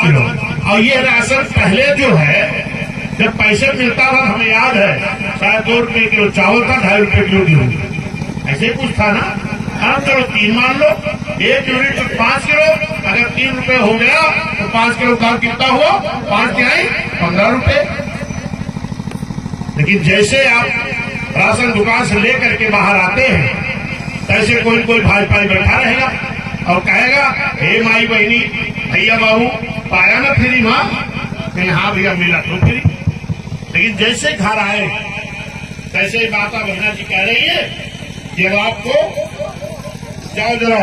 Kilo. और ये ration पहले जो है, जब पैसे मिलता था हमें याद है, शायद 2 रुपए किलो चावल था, 2.5 रुपए किलो गेहूं, ऐसे कुछ था ना। अब चलो 3 मान लो, 1 यूनिट 5 किलो, अगर 3 रुपए हो गया तो 5 किलो का कितना हुआ, 5 तिहाई 15 रुपए। लेकिन जैसे आप राशन दुकान से लेकर के बाहर आते हैं, तैसे कोई कोई भाई भाई बैठा रहेगा और कहेगा, हे माई बहनी, भैया बाबू, पाया ना फ्री माँ? कहीं हाँ भैया मिला तो फ्री। लेकिन जैसे घर आए तैसे माता बहना जी कह रही है कि अब आपको जाओ जरा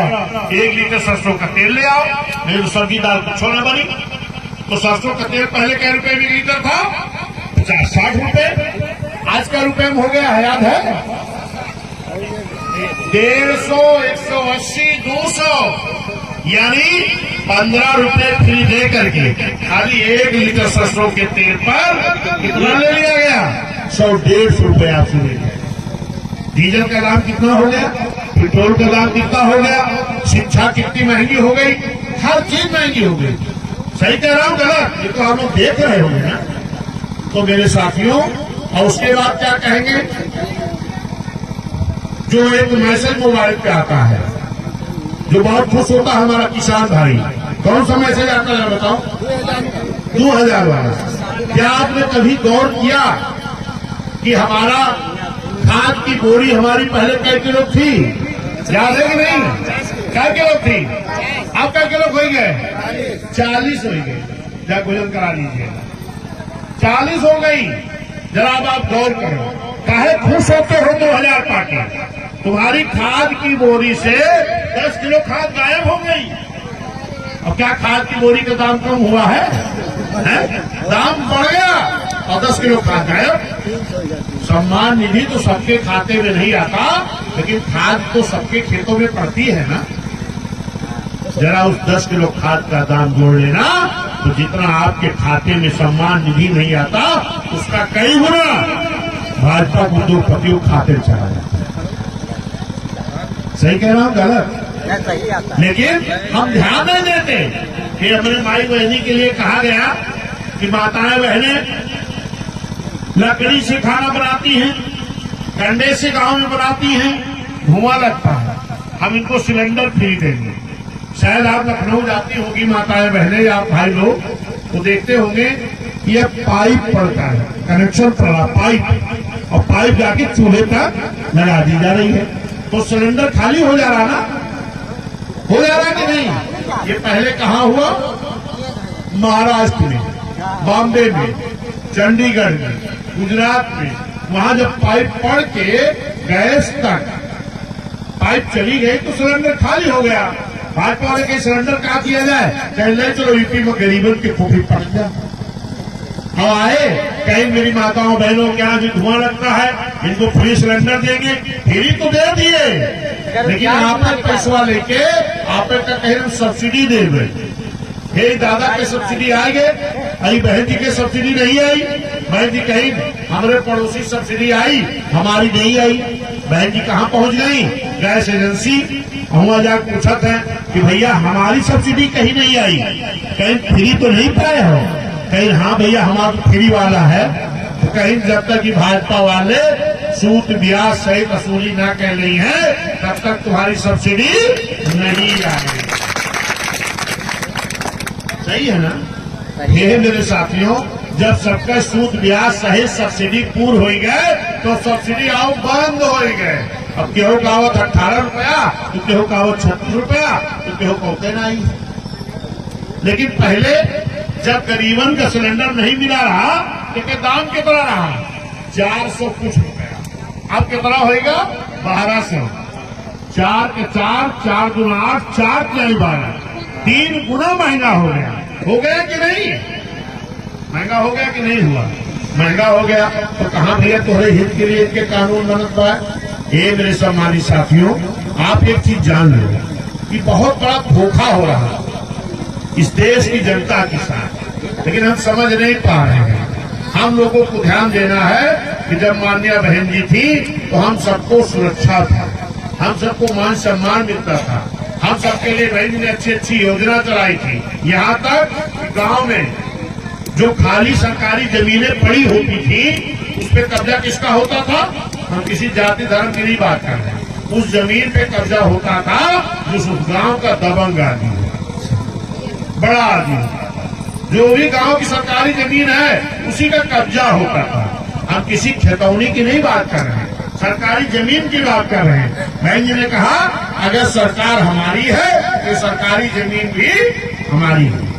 1 लीटर सरसों का तेल ले आओ, नहीं तो सब्जी दाल कुछ न बनी। तो सरसों का तेल पहले कै रुपए में लीटर था? 50-60 रुपए। आज का रुपए में हो गया है, याद है? 150, 180, 200, यानी 15 रुपए फ्री दे करके खाली 1 लीटर सरसों के तेल पर कितना ले लिया गया? 100-150 रुपए आपसे ले लिया। डीजल का दाम कितना हो गया? पेट्रोल का दाम कितना हो गया? शिक्षा कितनी महंगी हो गई? हर चीज महंगी हो गई। सही कह रहा हूं गलत? ये तो आप लोग देख रहे होंगे ना। तो मेरे साथियों, और उसके बाद क्या कहेंगे? जो एक मैसेज मोबाइल पे आता है, जो बहुत खुश होता है हमारा किसान भाई, कौन सा मैसेज आता है बताओ? 2000 वाला। क्या आपने कभी गौर किया कि हमारा खाद की बोरी हमारी पहले कै किलो थी? याद है कि नहीं? कै किलो थी? अब कै किलो हो गए? 40 हो गए। जब भोजन करा लीजिए, 40 हो गई। जरा अब आप गौर करो, काहे खुश होते हो 2000 पाके? तुम्हारी खाद की बोरी से 10 किलो खाद गायब हो गई। अब क्या खाद की बोरी का दाम कम हुआ है? दाम बढ़ गया और 10 किलो खाद गायब। सम्मान निधि तो सबके खाते में नहीं आता, लेकिन खाद तो सबके खेतों में पड़ती है ना। जरा उस 10 किलो खाद का दाम जोड़ लेना, तो जितना आपके खाते में सम्मान निधि नहीं आता, उसका कई गुना भाजपा उद्योगपतियों खाते चला जाता है। सही कह रहा हूं गलत? लेकिन हम ध्यान नहीं देते कि अपने माई बहनी के लिए कहा गया कि माताएं बहनें लकड़ी से खाना बनाती हैं, कंडे से गांव में बनाती हैं, धुआं लगता है, हम इनको सिलेंडर फ्री देंगे। शायद आप लखनऊ जाती होगी माताएं बहनें या भाई लोग, तो देखते होंगे कि यह पाइप पड़ता है, कनेक्शन पड़ा पाइप, और पाइप जाके चूल्हे तक लगा दी जा रही है। तो सिलेंडर खाली हो जा रहा ना? हो जा रहा कि नहीं? ये पहले कहाँ हुआ? महाराष्ट्र में, बॉम्बे में, चंडीगढ़ में, गुजरात में। वहां जब पाइप पड़ के गैस तक पाइप चली गई तो सिलेंडर खाली हो गया। भाजपा वाले के सिलेंडर कहा किया जाए? कह ले चलो यूपी में गरीबन के खोपड़ी पड़ जाए। अब आए कहीं मेरी माताओं बहनों के यहाँ जो धुआं लगता है, इनको फ्री सिलेंडर देंगे। फ्री तो दे दिए, लेकिन आप पैसा लेके आप कहीं सब्सिडी दे गए। हे दादा के सब्सिडी आ गए, अरे बहन जी के सब्सिडी नहीं आई। बहन जी कहीं हमारे पड़ोसी सब्सिडी आई, हमारी नहीं आई। बहन जी कहाँ पहुंच गई? गैस एजेंसी वहां जाकर पूछत है कि भैया हमारी सब्सिडी कहीं नहीं आई, कहीं फ्री तो नहीं पाए हो? कहीं हाँ भैया हमारा फ्री वाला है। तो कहीं जब तक कि भाजपा वाले सूद ब्याज सहित वसूली ना कर रही है, तब तक तुम्हारी सब्सिडी नहीं आएगी। सही है ना? ये मेरे साथियों, जब सबका सूद ब्याज सहित सब्सिडी पूर्ण हो गए तो सब्सिडी आओ बंद हो गए। अब केहू कावत 18 रुपया, तो केहू कावत 36 रुपया, तो केहू कहते नहीं। लेकिन पहले जब गरीबन का सिलेंडर नहीं मिला रहा तो के दाम कितना रहा? 400 कुछ रुपया। अब कितना होगा? 1200। 4 के 4, 4 गुना 8, 4 के 12, 3 गुना महंगा हो गया। हो गया कि नहीं? महंगा हो गया कि नहीं हुआ? महंगा हो गया। तो कहाँ भैया तुम्हारे हित के लिए इनके कानून बनत पाए? ये मेरे सम्मानित साथियों, आप एक चीज जान लो कि बहुत बड़ा धोखा हो रहा है इस देश की जनता के साथ, लेकिन हम समझ नहीं पा रहे हैं। हम लोगों को ध्यान देना है कि जब माननीय बहन जी थी तो हम सबको सुरक्षा था, हम सबको मान सम्मान मिलता था, हम सबके लिए बहन जी ने अच्छी अच्छी योजना चलाई थी। यहाँ तक गांव में जो खाली सरकारी जमीनें पड़ी होती थी उस पे कब्जा किसका होता था? हम किसी जाति धर्म की नहीं बात कर रहे हैं, उस जमीन पे कब्जा होता था जिस गांव का दबंग आदमी होता, बड़ा आदमी होता, जो भी गांव की सरकारी जमीन है उसी का कब्जा होता था। हम किसी खितौनी की नहीं बात कर रहे हैं, सरकारी जमीन की बात कर रहे हैं। बहन जी ने कहा अगर सरकार हमारी है तो सरकारी जमीन भी हमारी है।